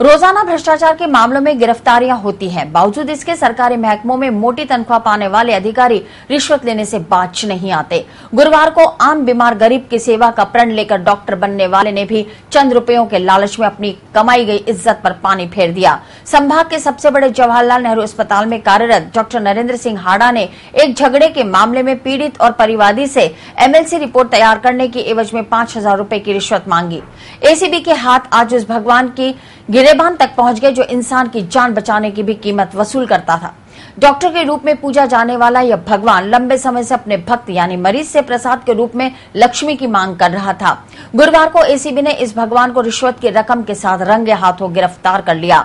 रोजाना भ्रष्टाचार के मामलों में गिरफ्तारियां होती हैं। बावजूद इसके सरकारी महकमों में मोटी तनख्वाह पाने वाले अधिकारी रिश्वत लेने से बाज नहीं आते। गुरुवार को आम बीमार गरीब की सेवा का प्रण लेकर डॉक्टर बनने वाले ने भी चंद रुपयों के लालच में अपनी कमाई गई इज्जत पर पानी फेर दिया। संभाग के सबसे बड़े जवाहरलाल नेहरू अस्पताल में कार्यरत डॉक्टर नरेंद्र सिंह हाड़ा ने एक झगड़े के मामले में पीड़ित और परिवादी से एमएलसी रिपोर्ट तैयार करने की एवज में 5,000 रुपए की रिश्वत मांगी। एसीबी के हाथ आज उस भगवान की गिरेबान तक पहुंच गए जो इंसान की जान बचाने की भी कीमत वसूल करता था। डॉक्टर के रूप में पूजा जाने वाला यह भगवान लंबे समय से अपने भक्त यानी मरीज से प्रसाद के रूप में लक्ष्मी की मांग कर रहा था। गुरुवार को एसीबी ने इस भगवान को रिश्वत की रकम के साथ रंगे हाथों गिरफ्तार कर लिया।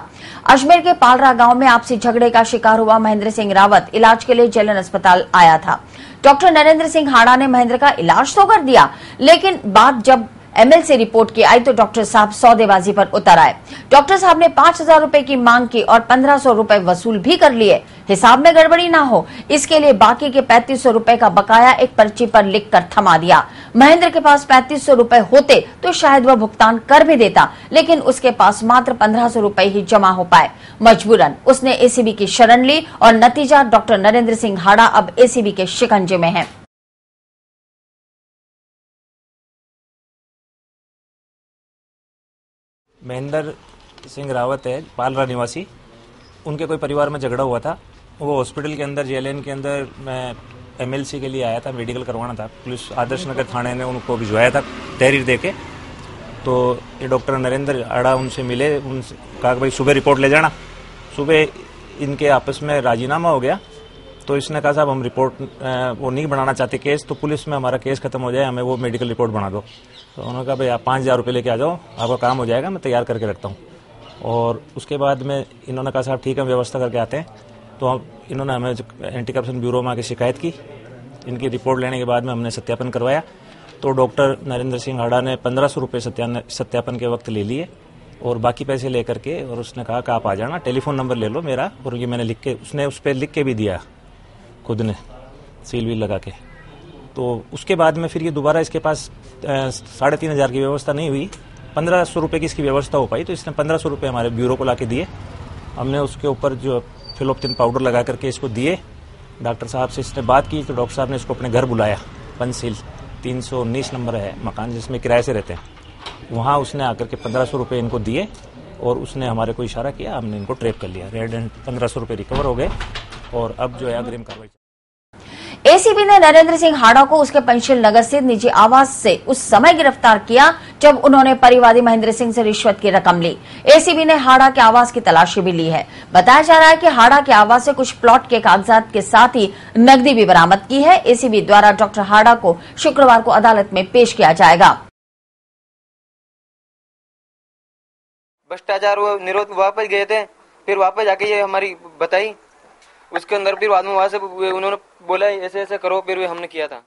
अजमेर के पालरा गांव में आपसी झगड़े का शिकार हुआ महेंद्र सिंह रावत इलाज के लिए जेलन अस्पताल आया था। डॉक्टर नरेंद्र सिंह हाड़ा ने महेंद्र का इलाज तो कर दिया, लेकिन बात जब एमएलसी रिपोर्ट की आई तो डॉक्टर साहब सौदेबाजी पर उतर आए। डॉक्टर साहब ने 5,000 रुपए की मांग की और 1,500 रुपए वसूल भी कर लिए। हिसाब में गड़बड़ी ना हो इसके लिए बाकी के 3,500 रुपए का बकाया एक पर्ची पर लिखकर थमा दिया। महेंद्र के पास 3,500 रुपए होते तो शायद वह भुगतान कर भी देता, लेकिन उसके पास मात्र 1,500 रुपए ही जमा हो पाए। मजबूरन उसने एसीबी की शरण ली और नतीजा डॉक्टर नरेंद्र सिंह हाड़ा अब एसीबी के शिकंजे में है। महेंद्र सिंह रावत है, पालरा निवासी। उनके कोई परिवार में झगड़ा हुआ था। वो हॉस्पिटल के अंदर जेएलएन के अंदर मैं एमएलसी के लिए आया था, मेडिकल करवाना था। पुलिस आदर्श नगर थाने ने उनको भिजवाया था तहरीर देके। तो ये डॉक्टर नरेंद्र आड़ा उनसे मिले, उनसे कहा कि भाई सुबह रिपोर्ट ले जाना। सुबह इनके आपस में राजीनामा हो गया। तो इसने कहा साहब हम रिपोर्ट वो नहीं बनाना चाहते केस, तो पुलिस में हमारा केस खत्म हो जाए, हमें वो मेडिकल रिपोर्ट बना दो। तो उन्होंने कहा भाई आप 5,000 रुपये लेके आ जाओ, आपका काम हो जाएगा, मैं तैयार करके रखता हूँ। और उसके बाद में इन्होंने कहा साहब ठीक है, हम व्यवस्था करके आते हैं। तो इन्होंने हमें एंटी करप्शन ब्यूरो में आके शिकायत की। इनकी रिपोर्ट लेने के बाद में हमने सत्यापन करवाया। तो डॉक्टर नरेंद्र सिंह हाड़ा ने 1,500 रुपये सत्यापन के वक्त ले लिए और बाकी पैसे लेकर के, और उसने कहा कि आप आ जाना, टेलीफोन नंबर ले लो मेरा। और ये मैंने लिख के, उसने उस पर लिख के भी दिया खुद ने, सील वील लगा के। तो उसके बाद में फिर ये दोबारा इसके पास 3,500 की व्यवस्था नहीं हुई, 1,500 रुपये की इसकी व्यवस्था हो पाई। तो इसने 1,500 रुपये हमारे ब्यूरो को ला के दिए। हमने उसके ऊपर जो फिलोप्थिन पाउडर लगा करके इसको दिए। डॉक्टर साहब से इसने बात की तो डॉक्टर साहब ने इसको अपने घर बुलाया। पंचशील 319 नंबर है मकान जिसमें किराए से रहते हैं, वहाँ उसने आकर के 1,500 रुपये इनको दिए और उसने हमारे को इशारा किया, हमने इनको ट्रैप कर लिया। रेड एंड 1,500 रुपये रिकवर हो गए और अब जो है अग्रिम कार्रवाई। एसीबी ने नरेंद्र सिंह हाड़ा को उसके पंचशील नगर स्थित निजी आवास से उस समय गिरफ्तार किया जब उन्होंने परिवादी महेंद्र सिंह से रिश्वत की रकम ली। एसीबी ने हाड़ा के आवास की तलाशी भी ली है। बताया जा रहा है कि हाड़ा के आवास से कुछ प्लॉट के कागजात के साथ ही नकदी भी बरामद की है। एसीबी द्वारा डॉक्टर हाड़ा को शुक्रवार को अदालत में पेश किया जाएगा। भ्रष्टाचार वो निरोध वापस गए थे, फिर वापस जाके ये हमारी बताई। उसके अंदर फिर बाद में वहां से उन्होंने बोला ऐसे ऐसे करो, फिर हमने किया था।